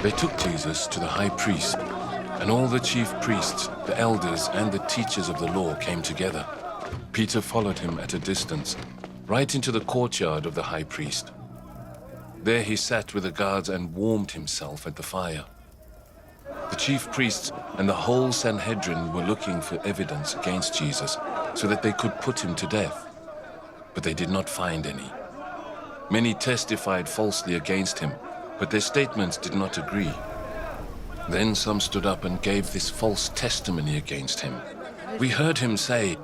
They took Jesus to the high priest, and all the chief priests, the elders, and the teachers of the law came together. Peter followed him at a distance, right into the courtyard of the high priest. There he sat with the guards and warmed himself at the fire. The chief priests and the whole Sanhedrin were looking for evidence against Jesus so that they could put him to death, but they did not find any. Many testified falsely against him, but their statements did not agree. Then some stood up and gave this false testimony against him. We heard him say,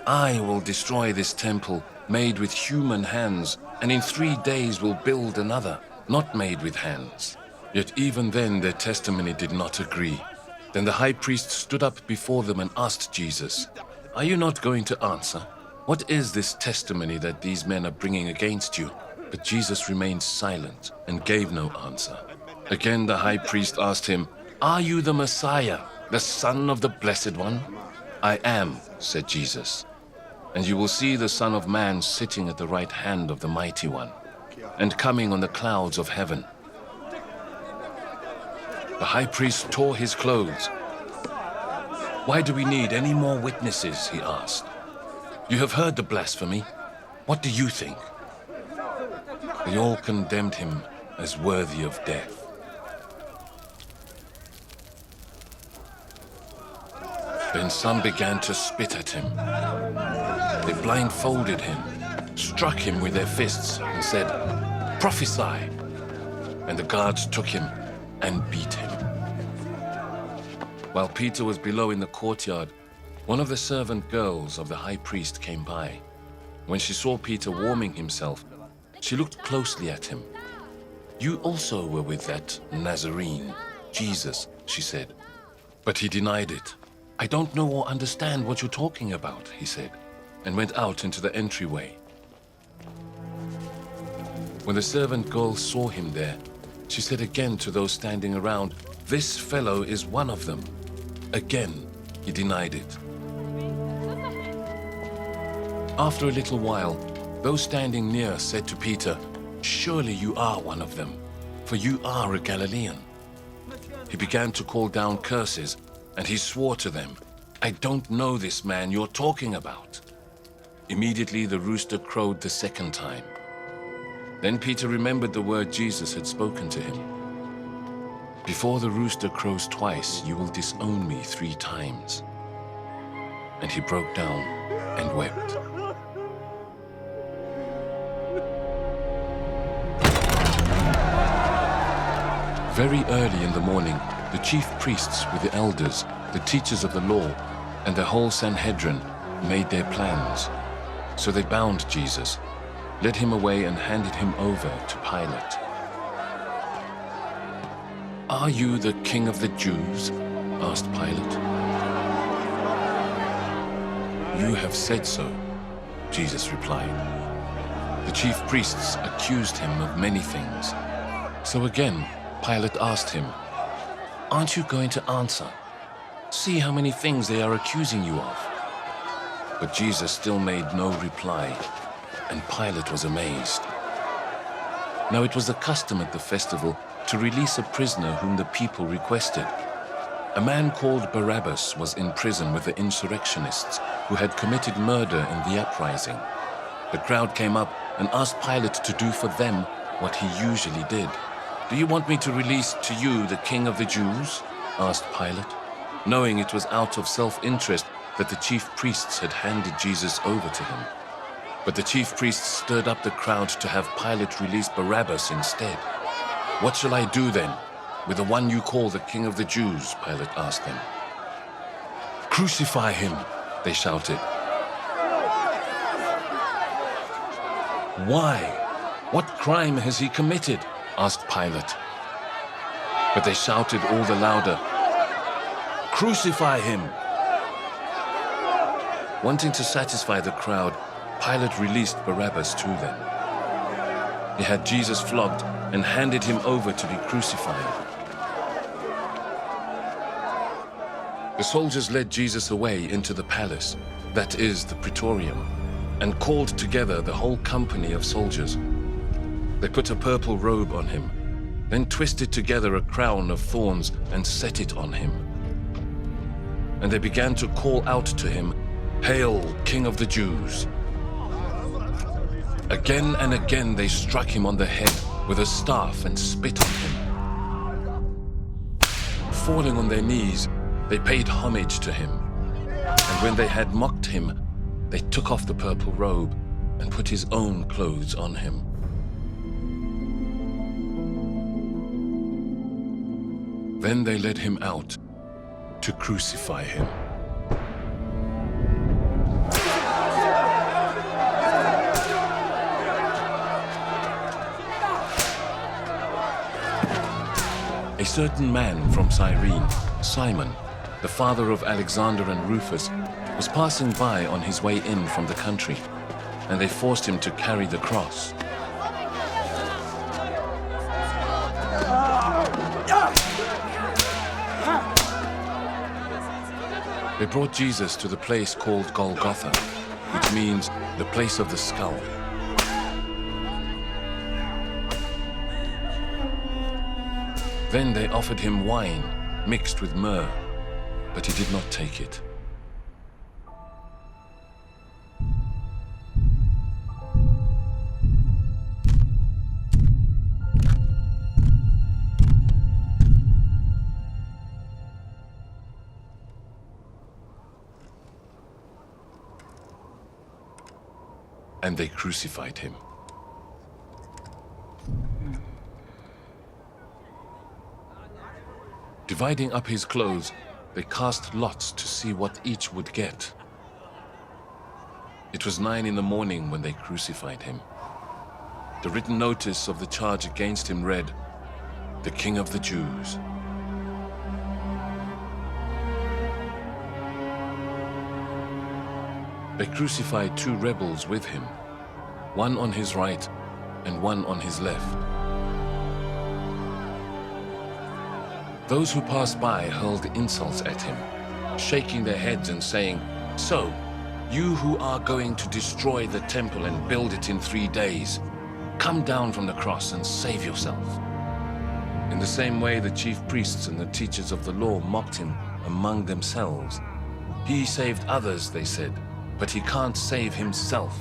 "I will destroy this temple made with human hands, and in 3 days will build another, not made with hands." Yet even then their testimony did not agree. Then the high priest stood up before them and asked Jesus, "Are you not going to answer? What is this testimony that these men are bringing against you?" But Jesus remained silent and gave no answer. Again the high priest asked him, "Are you the Messiah, the Son of the Blessed One?" "I am," said Jesus. "And you will see the Son of Man sitting at the right hand of the Mighty One, and coming on the clouds of heaven." The high priest tore his clothes. "Why do we need any more witnesses?" he asked. "You have heard the blasphemy. What do you think?" They all condemned him as worthy of death. Then some began to spit at him. They blindfolded him, struck him with their fists, and said, "Prophesy!" And the guards took him and beat him. While Peter was below in the courtyard, one of the servant girls of the high priest came by. When she saw Peter warming himself, she looked closely at him. "You also were with that Nazarene, Jesus," she said. But he denied it. "I don't know or understand what you're talking about," he said, and went out into the entryway. When the servant girl saw him there, she said again to those standing around, "This fellow is one of them." Again, he denied it. After a little while, those standing near said to Peter, "Surely you are one of them, for you are a Galilean." He began to call down curses, and he swore to them, "I don't know this man you're talking about." Immediately the rooster crowed the second time. Then Peter remembered the word Jesus had spoken to him. "Before the rooster crows twice, you will disown me 3 times." And he broke down and wept. Very early in the morning, the chief priests with the elders, the teachers of the law, and the whole Sanhedrin made their plans. So they bound Jesus, led him away, and handed him over to Pilate. "Are you the king of the Jews?" asked Pilate. "You have said so," Jesus replied. The chief priests accused him of many things. So again, Pilate asked him, "Aren't you going to answer? See how many things they are accusing you of." But Jesus still made no reply, and Pilate was amazed. Now it was the custom at the festival to release a prisoner whom the people requested. A man called Barabbas was in prison with the insurrectionists who had committed murder in the uprising. The crowd came up and asked Pilate to do for them what he usually did. "Do you want me to release to you the King of the Jews?" asked Pilate, knowing it was out of self-interest that the chief priests had handed Jesus over to him. But the chief priests stirred up the crowd to have Pilate release Barabbas instead. "What shall I do then with the one you call the King of the Jews?" Pilate asked them. "Crucify him," they shouted. "Why? What crime has he committed?" asked Pilate. But they shouted all the louder, "Crucify him!" Wanting to satisfy the crowd, Pilate released Barabbas to them. He had Jesus flogged and handed him over to be crucified. The soldiers led Jesus away into the palace, that is, the Praetorium, and called together the whole company of soldiers. They put a purple robe on him. then twisted together a crown of thorns and set it on him. And they began to call out to him, "Hail, King of the Jews!" Again and again they struck him on the head with a staff and spit on him. Falling on their knees, they paid homage to him. And when they had mocked him, they took off the purple robe and put his own clothes on him. Then they led him out to crucify him. A certain man from Cyrene, Simon, the father of Alexander and Rufus, was passing by on his way in from the country, and they forced him to carry the cross. They brought Jesus to the place called Golgotha, which means the place of the skull. Then they offered him wine mixed with myrrh, but he did not take it. And they crucified him. Dividing up his clothes, they cast lots to see what each would get. It was 9 a.m. when they crucified him. The written notice of the charge against him read, "The King of the Jews." They crucified 2 rebels with him, one on his right and one on his left. Those who passed by hurled insults at him, shaking their heads and saying, "So, you who are going to destroy the temple and build it in 3 days, come down from the cross and save yourself." In the same way, the chief priests and the teachers of the law mocked him among themselves. "He saved others," they said, "but he can't save himself.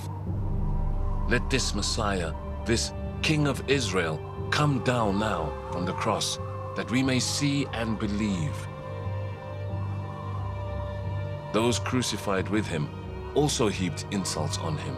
Let this Messiah, this King of Israel, come down now from the cross, that we may see and believe." Those crucified with him also heaped insults on him.